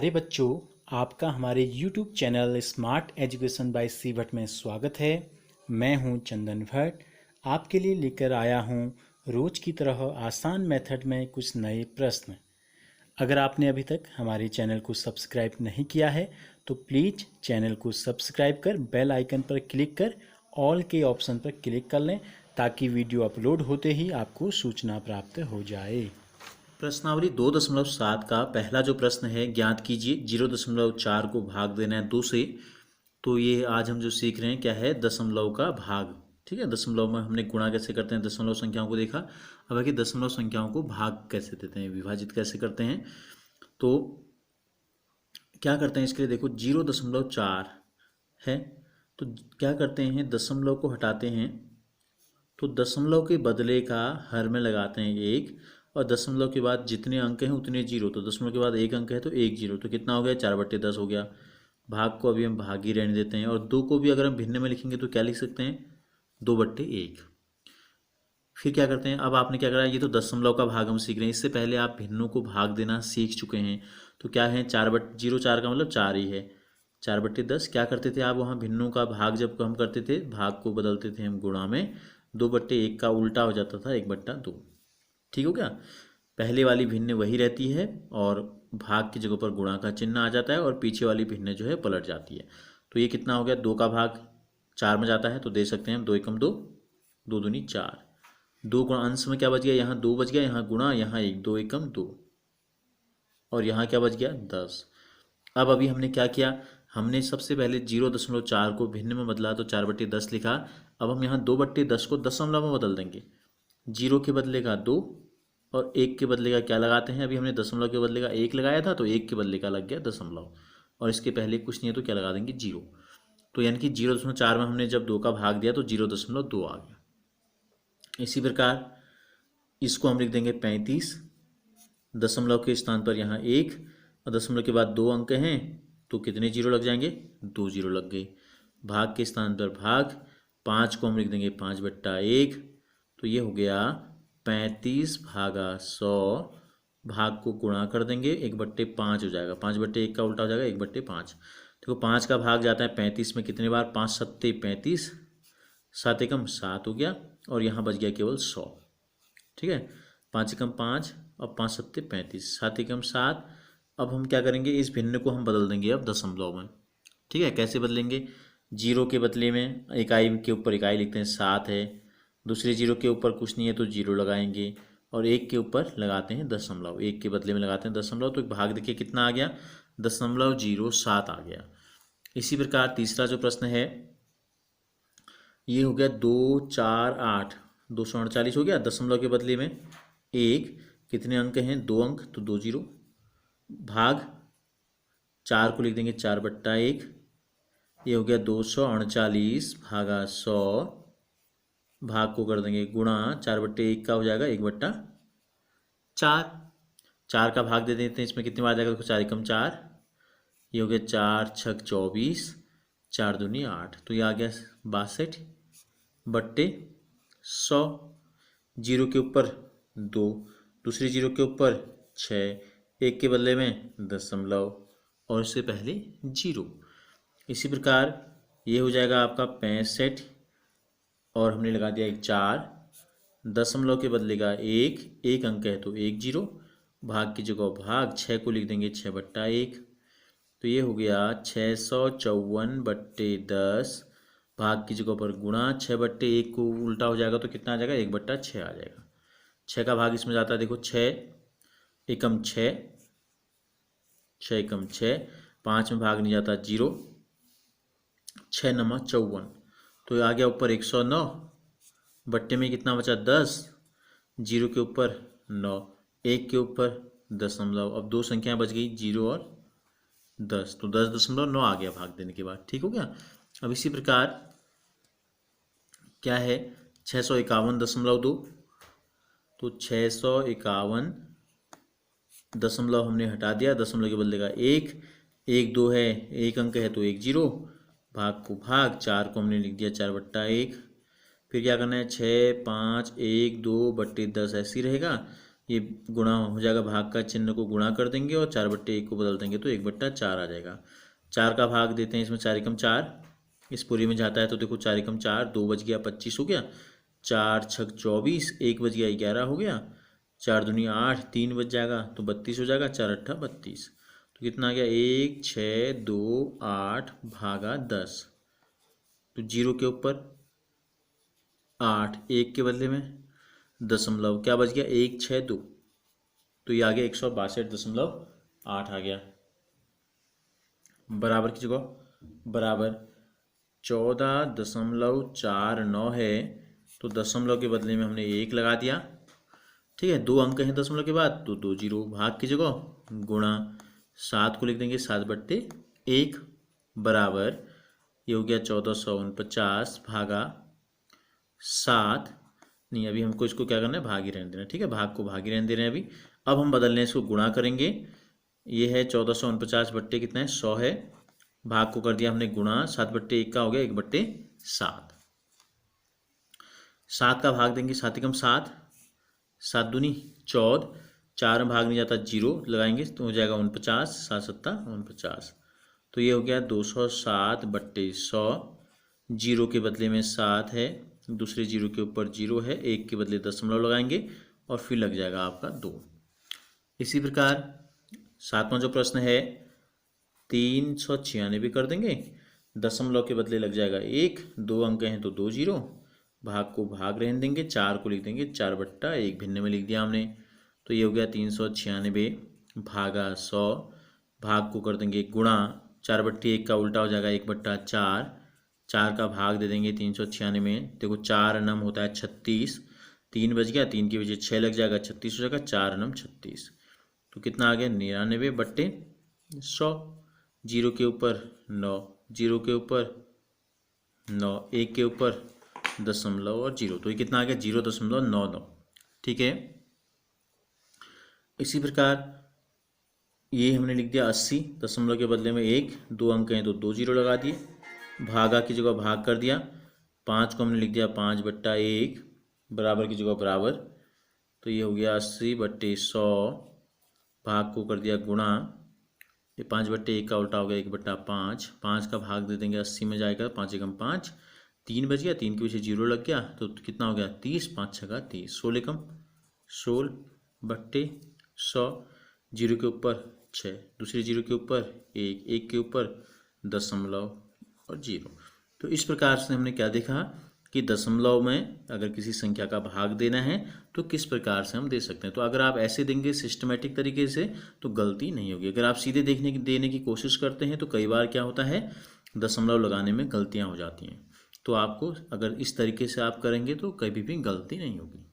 प्यारे बच्चों, आपका हमारे YouTube channel smart education by C Bhatt में स्वागत है। मैं हूं चंदन भट्ट, आपके लिए लेकर आया हूं रोज की तरह आसान मेथड में कुछ नए प्रश्न। अगर आपने अभी तक हमारे चैनल को सब्सक्राइब नहीं किया है तो प्लीज़ चैनल को सब्सक्राइब कर बेल आइकन पर क्लिक कर ऑल के ऑप्शन पर क्लिक कर लें ताकि वीडियो अपलोड होते ही आपको सूचना प्राप्त हो जाए। प्रश्नावली 2.7 का पहला जो प्रश्न है, ज्ञात कीजिए 0.4 को भाग देना है 2 से। तो ये आज हम जो सीख रहे हैं क्या है, दशमलव का भाग। ठीक है, दशमलव में हमने गुणा कैसे करते हैं, दशमलव संख्याओं को देखा। अब आगे दशमलव संख्याओं को भाग कैसे देते हैं, विभाजित कैसे करते हैं। तो क्या करते हैं इसके लिए, देखो 0.4 है तो क्या करते हैं, दशमलव को हटाते हैं तो दशमलव के बदले का हर में लगाते हैं 1 और दशमलव के बाद जितने अंक हैं उतने जीरो। तो दशमलव के बाद 1 अंक है तो 1 जीरो, तो कितना हो गया, 4/10 हो गया। भाग को अभी हम भाग ही रहने देते हैं और 2 को भी अगर हम भिन्न में लिखेंगे तो क्या लिख सकते हैं, 2/1। फिर क्या करते हैं, अब आपने क्या करा, ये तो दशमलव का भाग हम सीख रहे हैं, इससे पहले आप भिन्नों को भाग देना सीख चुके हैं। तो क्या है, 4/04 का मतलब 4 ही है, 4/10। क्या करते थे आप वहाँ, भिन्नों का भाग जब हम करते थे, भाग को बदलते थे हम गुणा में, 2/1 का उल्टा हो जाता था 1/2। ठीक हो गया, पहले वाली भिन्न वही रहती है और भाग की जगह पर गुणा का चिन्ह आ जाता है और पीछे वाली भिन्न जो है पलट जाती है। तो ये कितना हो गया, 2 का भाग 4 में जाता है तो दे सकते हैं हम 2 एकम 2, 2 दूनी 4। 2 गुणा अंश में क्या बच गया, यहाँ 2 बच गया, यहाँ गुणा, यहाँ 1, 2 एकम 2 और यहाँ क्या बच गया 10। अब अभी हमने क्या किया, हमने सबसे पहले 0.4 को भिन्न में बदला तो 4/10 लिखा। अब हम यहाँ 2/10 को दशमलव में बदल देंगे, 0 के बदले का 2 और 1 के बदले का क्या लगाते हैं, अभी हमने दशमलव के बदले का 1 लगाया था तो 1 के बदले का लग गया दशमलव और इसके पहले कुछ नहीं है तो क्या लगा देंगे 0। तो यानी कि 0.4 में हमने जब 2 का भाग दिया तो 0.2 आ गया। इसी प्रकार इसको हम लिख देंगे 35, दशमलव के स्थान पर यहाँ 1 और दशमलव के बाद 2 अंक हैं तो कितने जीरो लग जाएंगे, 2 जीरो लग गए। भाग के स्थान पर भाग, 5 को हम लिख देंगे 5/1, तो ये हो गया 35/100। भाग को गुणा कर देंगे, 1/5 हो जाएगा, 5/1 का उल्टा हो जाएगा 1/5। देखो 5 का भाग जाता है 35 में कितने बार, 5 सत्ते 35, 7 एकम 7 हो गया और यहाँ बच गया केवल 100। ठीक है, 5 एकम 5 और 5 सत्ते 35, 7 एकम 7। अब हम क्या करेंगे, इस भिन्न को हम बदल देंगे अब दशमलव में। ठीक है, कैसे बदलेंगे, 0 के बदले में इकाई के ऊपर इकाई लिखते हैं, 7 है, दूसरे 0 के ऊपर कुछ नहीं है तो 0 लगाएंगे और 1 के ऊपर लगाते हैं दशमलव, 1 के बदले में लगाते हैं दशमलव। तो भाग देखिए कितना आ गया, 0.07 आ गया। इसी प्रकार तीसरा जो प्रश्न है ये हो गया 2, 4, 8, 248 हो गया। दशमलव के बदले में 1, कितने अंक हैं, 2 अंक तो 2 जीरो। भाग 4 को लिख देंगे 4/1, ये हो गया 249/100। भाग को कर देंगे गुणा, 4/1 का हो जाएगा 1/4। 4 का भाग दे देते हैं, इसमें कितनी बार आ जाएगा, देखो 4 एकम 4, ये हो गया 4 छक 24, 4 दूनी 8, तो ये आ गया 62/100। 0 के ऊपर 2, दूसरे 0 के ऊपर 6, 1 के बदले में दशमलव और इससे पहले 0। इसी प्रकार ये हो जाएगा आपका 65 और हमने लगा दिया 4, दशमलव के बदले का 1 अंक है तो 1 जीरो। भाग की जगह भाग, 6 को लिख देंगे 6/1, तो ये हो गया 654/10। भाग की जगह पर गुणा, 6/1 को उल्टा हो जाएगा तो कितना आ जाएगा, 1/6 आ जाएगा। 6 का भाग इसमें जाता है, देखो 6 एकम 6, 6 एकम 6, 5 में भाग नहीं जाता 0, 6 नमा 54, तो आ गया ऊपर 109, बट्टे में कितना बचा 10, 0 के ऊपर 9, 1 के ऊपर दशमलव। अब 2 संख्याएं बच गई 0 और 10, तो 10.9 आ गया भाग देने के बाद। ठीक हो गया। अब इसी प्रकार क्या है, 651.2, तो 651 दशमलव हमने हटा दिया, दशमलव के बदले का 1, 1 2 है, 1 अंक है तो 1 जीरो। भाग को भाग, 4 को हमने लिख दिया 4/1। फिर क्या करना है, 6, 5, 1, 2/10 ऐसे ही रहेगा। ये गुणा हो जाएगा, भाग का चिन्ह को गुणा कर देंगे और 4/1 को बदल देंगे तो 1/4 आ जाएगा। 4 का भाग देते हैं इसमें, 4 एकम 4, इस पूरी में जाता है तो देखो 4 एकम 4, 2 बच गया 25 हो गया, 4 छक 24, 1 बच गया 11 हो गया, 4 दूनी 8, 3 बच जाएगा तो 32 हो जाएगा, 4 अट्ठा 32। तो कितना आ गया 1 6 2 8 भागा 10। तो 0 के ऊपर 8, 1 के बदले में दशमलव, क्या बच गया 1 6 2, तो ये आ गया 162.8 आ गया। बराबर की जगह बराबर 14.49 है, तो दशमलव के बदले में हमने 1 लगा दिया। ठीक है, 2 अंक हैं दशमलव के बाद तो 2 जीरो, भाग की जगह गुणा 7 को लिख देंगे 7/1 बराबर, ये हो गया 1449 भागा 7। नहीं, अभी हमको इसको क्या करना है, भाग ही रहने देना। ठीक है, भाग को भाग ही रहने दे रहे हैं अभी। अब हम बदलने इसको गुणा करेंगे। ये है 1449 बट्टे कितना है 100 है, भाग को कर दिया हमने गुणा, 7/1 का हो गया 1/7। 7 का भाग देंगे, 7 एकम 7, 7 दूनी 14, 4 में भाग नहीं जाता 0 लगाएंगे तो हो जाएगा 49, 7 सत्ता 49। तो ये हो गया 207/100। 0 के बदले में 7 है, दूसरे 0 के ऊपर 0 है, 1 के बदले दशमलव लगाएंगे और फिर लग जाएगा आपका 2। इसी प्रकार 7वां जो प्रश्न है 396 कर देंगे, दशमलव के बदले लग जाएगा 1, 2 अंक हैं तो 2 जीरो, भाग को भाग रहने देंगे, 4 को लिख देंगे 4/1, भिन्न में लिख दिया हमने। तो ये हो गया 396 भागा 100, भाग को कर देंगे गुणा, 4/1 का उल्टा हो जाएगा 1/4, 4 का भाग दे देंगे 396 में, देखो 4 नम होता है 36, 3 बच गया, 3 के पीछे 6 लग जाएगा 36 हो जाएगा, 4 नम 36। तो कितना आ गया 99/100। 0 के ऊपर 9, 0 के ऊपर 9, 1 के ऊपर दशमलव और 0, तो ये कितना आ गया 0.99। ठीक है, इसी प्रकार ये हमने लिख दिया 80, दशमलव के बदले में 1, 2 अंक हैं तो 2 जीरो लगा दिए, भागा की जगह भाग कर दिया, 5 को हमने लिख दिया 5/1 बराबर की जगह बराबर, तो ये हो गया 80/100, भाग को कर दिया गुणा, ये 5/1 का उल्टा हो गया 1/5, 5 का भाग दे देंगे 80 में जाएगा, 5 एकम 5, 3 बच गया, 3 के पीछे 0 लग गया तो कितना हो गया 30, 5 छका 30, 16 एकम 16/100। 0 के ऊपर 6, दूसरे 0 के ऊपर 1, 1 के ऊपर दशमलव और 0। तो इस प्रकार से हमने क्या देखा कि दशमलव में अगर किसी संख्या का भाग देना है तो किस प्रकार से हम दे सकते हैं। तो अगर आप ऐसे देंगे सिस्टमेटिक तरीके से तो गलती नहीं होगी। अगर आप सीधे देने की कोशिश करते हैं तो कई बार क्या होता है, दशमलव लगाने में गलतियां हो जाती हैं। तो आपको अगर इस तरीके से आप करेंगे तो कभी भी गलती नहीं होगी।